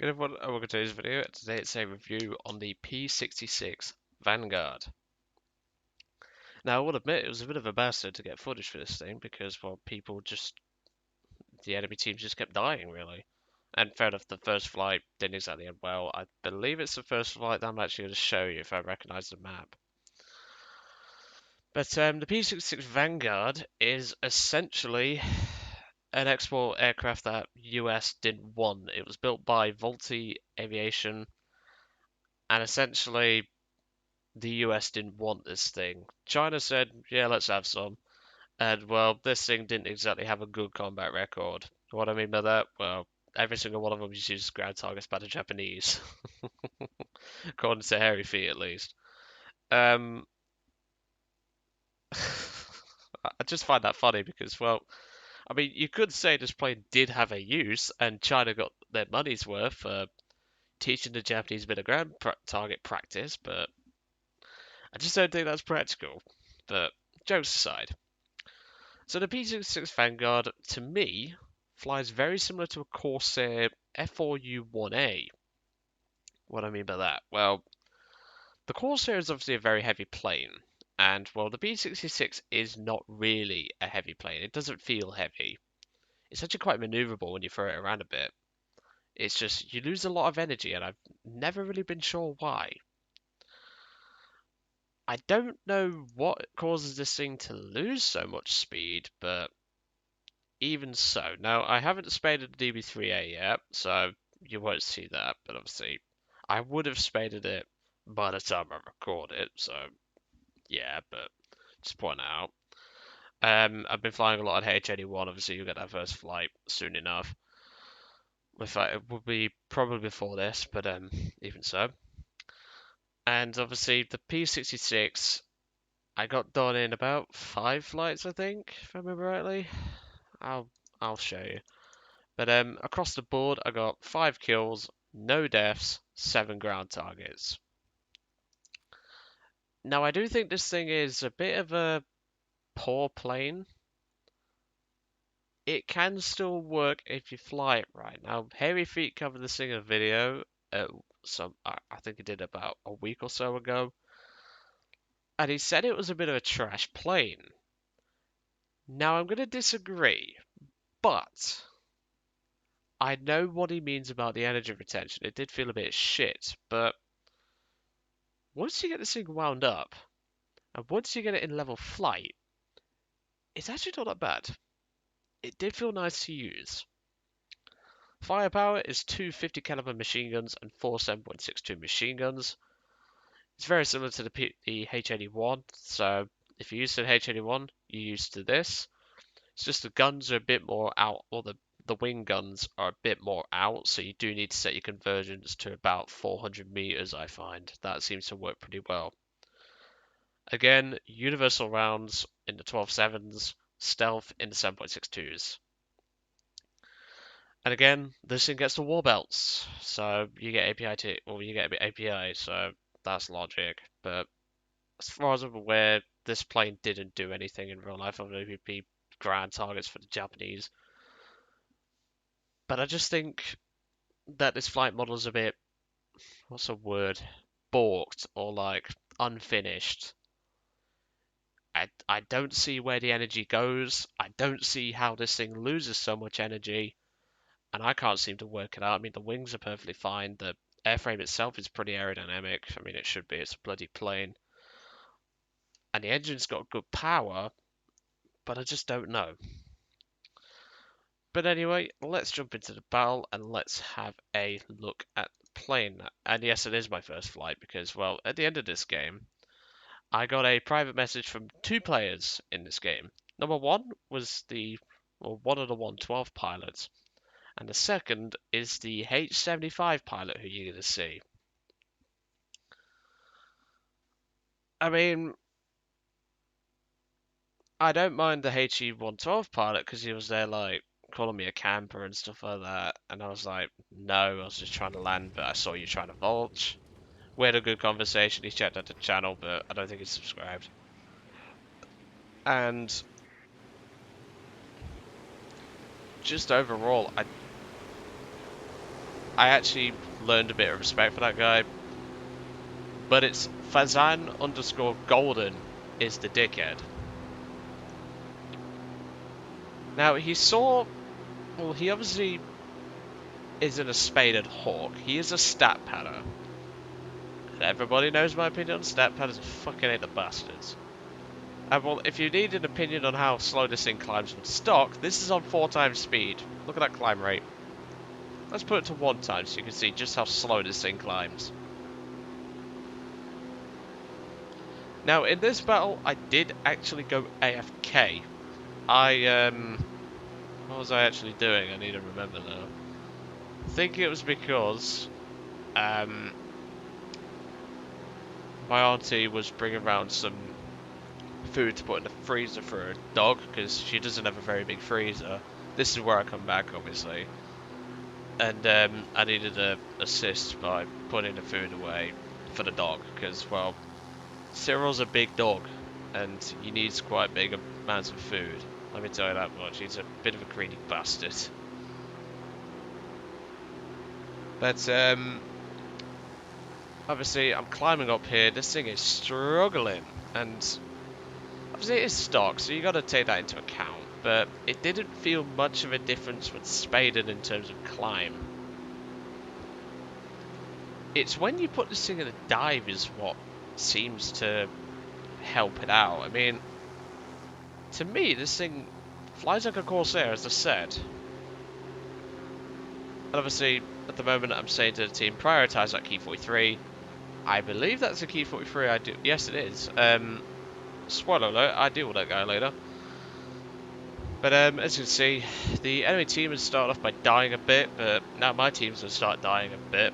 Good everyone, and welcome to today's video. Today it's a review on the P-66 Vanguard. Now I will admit it was a bit of a bastard to get footage for this thing because, well, the enemy teams just kept dying really. And fair enough, the first flight didn't exactly end well. I believe it's the first flight that I'm actually going to show you if I recognise the map. But the P-66 Vanguard is essentially an export aircraft that US didn't want. It was built by Volti Aviation, and essentially the US didn't want this thing. China said, yeah, let's have some. And, well, this thing didn't exactly have a good combat record. What I mean by that? Well, every single one of them uses ground targets by the Japanese. According to Hairyfeet, at least. Um, I just find that funny because, well, I mean, you could say this plane did have a use, and China got their money's worth for teaching the Japanese a bit of target practice, but I just don't think that's practical. But jokes aside. So the P-66 Vanguard, to me, flies very similar to a Corsair F4U-1A. What I mean by that? Well, the Corsair is obviously a very heavy plane, and, well, the P-66 is not really a heavy plane. It doesn't feel heavy. It's actually quite maneuverable when you throw it around a bit. It's just, you lose a lot of energy, and I've never really been sure why. I don't know what causes this thing to lose so much speed, but even so. Now, I haven't spaded the DB3A yet, so you won't see that, but obviously, I would have spaded it by the time I record it, so yeah, but just point out. I've been flying a lot at H81, obviously, you'll get that first flight soon enough. In fact, it will be probably before this, but even so. And obviously, the P-66, I got done in about 5 flights, I think, if I remember rightly. I'll show you. But across the board, I got 5 kills, no deaths, 7 ground targets. Now, I do think this thing is a bit of a poor plane. It can still work if you fly it right. Now, Hairyfeet covered this thing in a video, I think he did about a week or so ago, and he said it was a bit of a trash plane. Now, I'm going to disagree, but I know what he means about the energy retention. It did feel a bit shit, but once you get this thing wound up, and once you get it in level flight, it's actually not that bad. It did feel nice to use. Firepower is 250 caliber machine guns and 4 7.62 machine guns. It's very similar to the H81, so if you're used to the H81, you're used to this. It's just the guns are a bit more out, or the wing guns are a bit more out, so you do need to set your conversions to about 400 meters, I find. That seems to work pretty well. Again, universal rounds in the 12.7s, stealth in the 7.62s. And again, this thing gets the war belts, so you get you get API, so that's logic. But as far as I'm aware, this plane didn't do anything in real life other than be ground targets for the Japanese. But I just think that this flight model is a bit, what's a word, balked or like unfinished. I don't see where the energy goes. I don't see how this thing loses so much energy, and I can't seem to work it out. I mean, the wings are perfectly fine. The airframe itself is pretty aerodynamic. I mean, it should be. It's a bloody plane. And the engine's got good power, but I just don't know. But anyway, let's jump into the battle and let's have a look at the plane. And yes, it is my first flight because, well, at the end of this game, I got a private message from 2 players in this game. Number 1 was one of the 112 pilots, and the second is the H75 pilot who you're going to see. I mean, I don't mind the HE112 pilot because he was there, like, calling me a camper and stuff like that, and I was like, no, I was just trying to land, but I saw you trying to vulture. We had a good conversation, he checked out the channel, but I don't think he's subscribed. And just overall, I actually learned a bit of respect for that guy. But it's Fazan_Golden is the dickhead. Now, he saw... Well, he obviously isn't a Spade and Hawk. He is a stat padder. And everybody knows my opinion on stat padders. I fucking hate the bastards. And well, if you need an opinion on how slow this thing climbs with stock, this is on 4 times speed. Look at that climb rate. Let's put it to 1 time so you can see just how slow this thing climbs. Now, in this battle, I did actually go AFK. What was I actually doing? I need to remember now. I think it was because, my auntie was bringing around some food to put in the freezer for her dog, because she doesn't have a very big freezer. This is where I come back, obviously. And, I needed to assist by putting the food away for the dog, because, well, Cyril's a big dog, and he needs quite big amounts of food. Let me tell you that much. He's a bit of a greedy bastard. But, obviously, I'm climbing up here. This thing is struggling, and obviously it is stock, so you got to take that into account. But it didn't feel much of a difference with Spaded in terms of climb. It's when you put this thing in a dive is what seems to help it out. I mean, to me, this thing flies like a Corsair, as I said. And obviously, at the moment, I'm saying to the team, prioritize that Key 43. I believe that's a Key 43. I do. Yes, it is. Spoiler alert, I deal with that guy later. But as you can see, the enemy team has started off by dying a bit, but now my team's going to start dying a bit.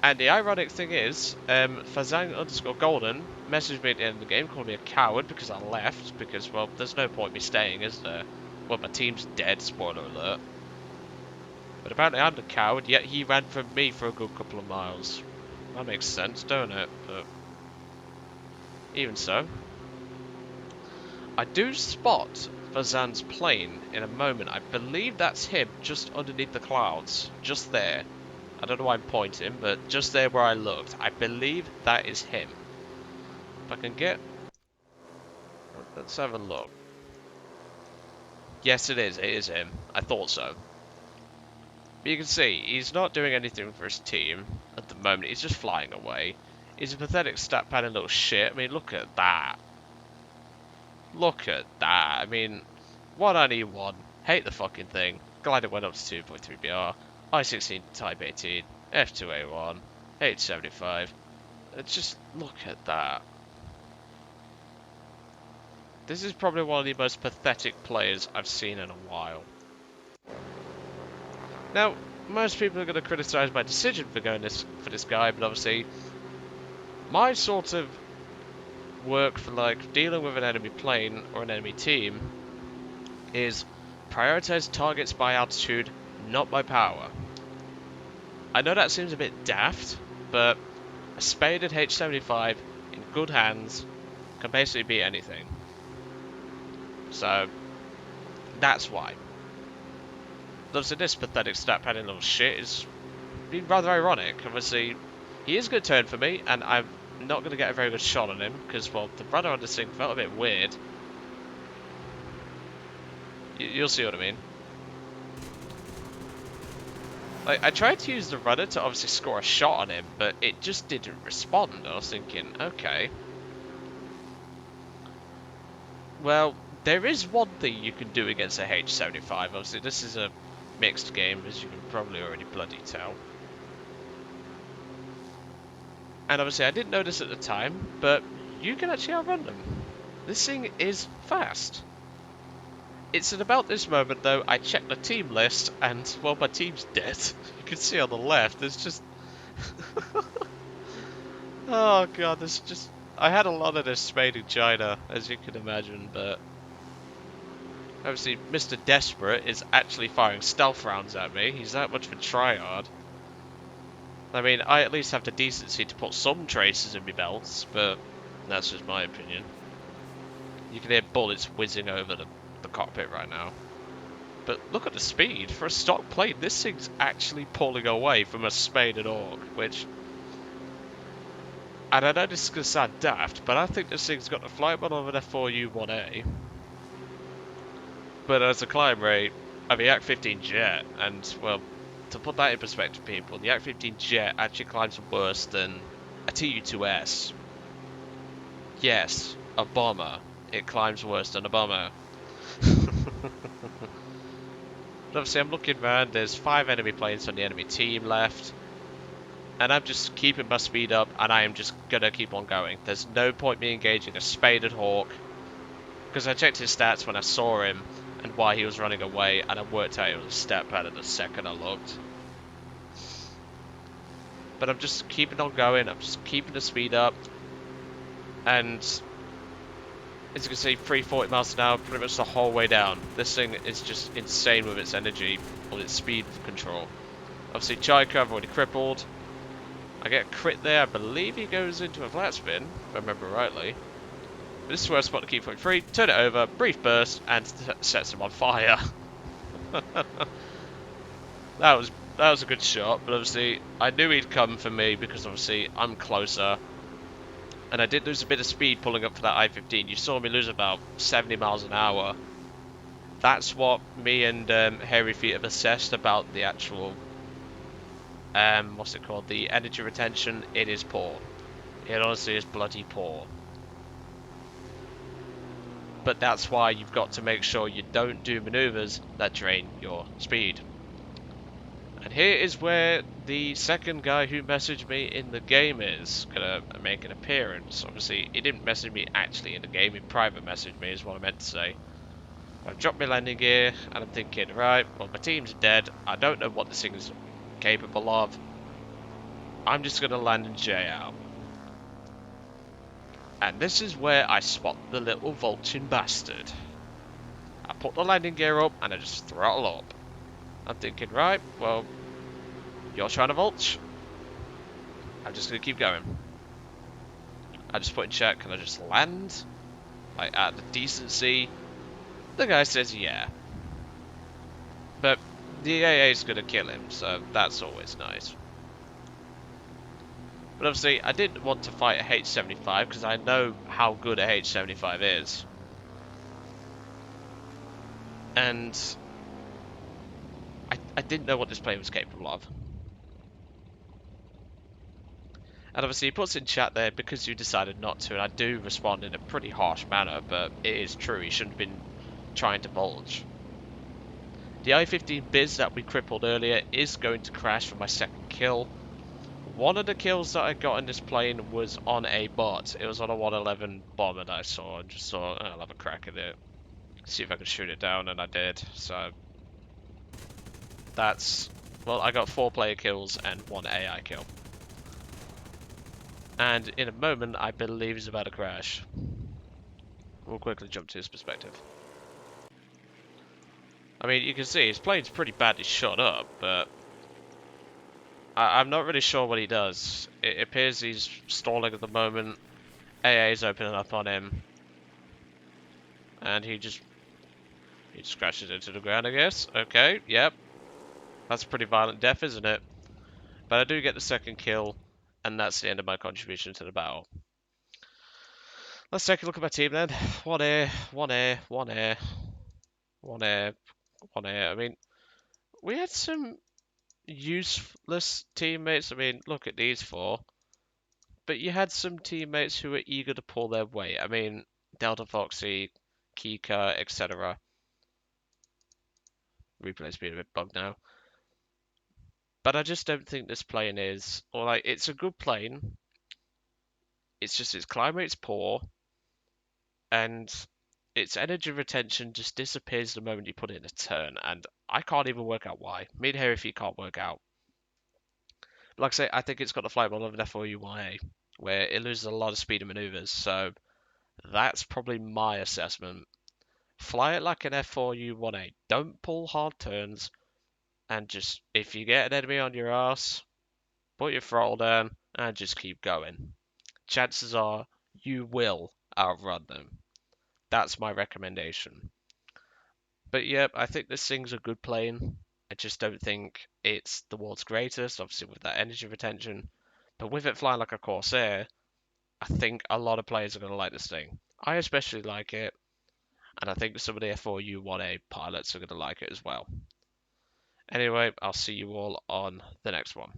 And the ironic thing is, Fazang_Golden messaged me at the end of the game, called me a coward because I left, because, well, there's no point me staying, is there? Well, my team's dead, spoiler alert. But apparently I'm the coward, yet he ran from me for a good couple of miles. That makes sense, don't it? But even so. I do spot Fazan's plane in a moment. I believe that's him just underneath the clouds. Just there. I don't know why I'm pointing, but just there where I looked. I believe that is him. If I can get... Let's have a look. Yes, it is. It is him. I thought so. But you can see, he's not doing anything for his team at the moment. He's just flying away. He's a pathetic stat padding little shit. I mean, look at that. Look at that. I mean, 191. Hate the fucking thing. Glad it went up to 2.3 BR. I-16 Type 18. F2A1. 875. Just look at that. This is probably one of the most pathetic players I've seen in a while. Now, most people are going to criticize my decision for going for this guy, but obviously, my sort of work for like dealing with an enemy plane or an enemy team is prioritize targets by altitude, not by power. I know that seems a bit daft, but a Spaded H-75 in good hands can basically beat anything. So, that's why. Obviously, this pathetic stat padding little shit is being rather ironic. Obviously, he is going to turn for me, and I'm not going to get a very good shot on him, because, well, the rudder on this thing felt a bit weird. You'll see what I mean. Like, I tried to use the rudder to obviously score a shot on him, but it just didn't respond. I was thinking, okay. Well, there is one thing you can do against a H-75. Obviously, this is a mixed game, as you can probably already bloody tell. And obviously, I didn't notice at the time, but you can actually outrun them. This thing is fast. It's at about this moment, though, I checked the team list, and, well, my team's dead. You can see on the left, there's just... oh, God, there's just... I had a lot of this Spade in China, as you can imagine, but... obviously, Mr. Desperate is actually firing stealth rounds at me. He's that much of a tryhard. I mean, I at least have the decency to put some traces in my belts, but that's just my opinion. You can hear bullets whizzing over the cockpit right now. But look at the speed. For a stock plane, this thing's actually pulling away from a Spade and Orc, which... And I know this is going to sound daft, but I think this thing's got the flight model of an F4U-1A. But as a climb rate of a Yak-15 jet, and, well, to put that in perspective, people, the Yak-15 jet actually climbs worse than a Tu-2S. Yes, a bomber. It climbs worse than a bomber. But obviously I'm looking around, there's 5 enemy planes on the enemy team left. And I'm just keeping my speed up, and I am just gonna keep on going. There's no point me engaging a Spaded Hawk, because I checked his stats when I saw him, and why he was running away, and I worked out it was a step out of the second I looked. But I'm just keeping on going, I'm just keeping the speed up, and as you can see, 340 miles an hour pretty much the whole way down. This thing is just insane with its energy, or its speed control. Obviously, Chaika I've already crippled. I get a crit there, I believe he goes into a flat spin, if I remember rightly. But this is where I spot the key point 3, turn it over, brief burst, and sets him on fire. that was a good shot, but obviously I knew he'd come for me because obviously I'm closer. And I did lose a bit of speed pulling up for that I-15. You saw me lose about 70 miles an hour. That's what me and Hairyfeet have assessed about the actual, what's it called, the energy retention. It is poor. It honestly is bloody poor. But that's why you've got to make sure you don't do maneuvers that drain your speed. And here is where the second guy who messaged me in the game is gonna make an appearance. Obviously, he didn't message me actually in the game, he private messaged me is what I meant to say. I've dropped my landing gear, and I'm thinking, right, well my team's dead, I don't know what this thing is capable of. I'm just gonna land and J out. And this is where I spot the little vulturing bastard. I put the landing gear up, and I just throttle up. I'm thinking, right, well, you're trying to vulture. I'm just going to keep going. I just put in check, can I just land? Like, at the decency? The guy says, yeah. But the AA is going to kill him, so that's always nice. But obviously, I didn't want to fight a H-75, because I know how good a H-75 is. And I didn't know what this plane was capable of. And obviously he puts in chat there, because you decided not to, and I do respond in a pretty harsh manner, but it is true, he shouldn't have been trying to bulge. The I-15 Biz that we crippled earlier is going to crash for my second kill. One of the kills that I got in this plane was on a bot. It was on a 111 bomber that I saw, and just thought, I'll have a crack at it. See if I can shoot it down, and I did, so... That's... Well, I got 4 player kills and 1 AI kill. And in a moment, I believe he's about to crash. We'll quickly jump to his perspective. I mean, you can see his plane's pretty badly shot up, but I'm not really sure what he does. It appears he's stalling at the moment. AA is opening up on him, and he just crashes into the ground, I guess. Okay, yep, that's a pretty violent death, isn't it? But I do get the second kill, and that's the end of my contribution to the battle. Let's take a look at my team then. 1 air, 1 air, 1 air, 1 air, 1 air. I mean, we had some useless teammates. I mean, look at these 4. But you had some teammates who were eager to pull their weight. I mean, Delta Foxy, Kika, etc. Replay's been a bit bugged now. But I just don't think this plane is, or like, it's a good plane. It's just its climb rate's poor, and its energy retention just disappears the moment you put it in a turn, and I can't even work out why. Me and Hairyfeet can't work out. Like I say, I think it's got the flight model of an F4U-1A, where it loses a lot of speed and maneuvers, so that's probably my assessment. Fly it like an F4U-1A. Don't pull hard turns, and just, if you get an enemy on your ass, put your throttle down, and just keep going. Chances are, you will outrun them. That's my recommendation. But yep, I think this thing's a good plane. I just don't think it's the world's greatest, obviously with that energy retention. But with it flying like a Corsair, I think a lot of players are going to like this thing. I especially like it, and I think some of the F4U1A pilots are going to like it as well. Anyway, I'll see you all on the next one.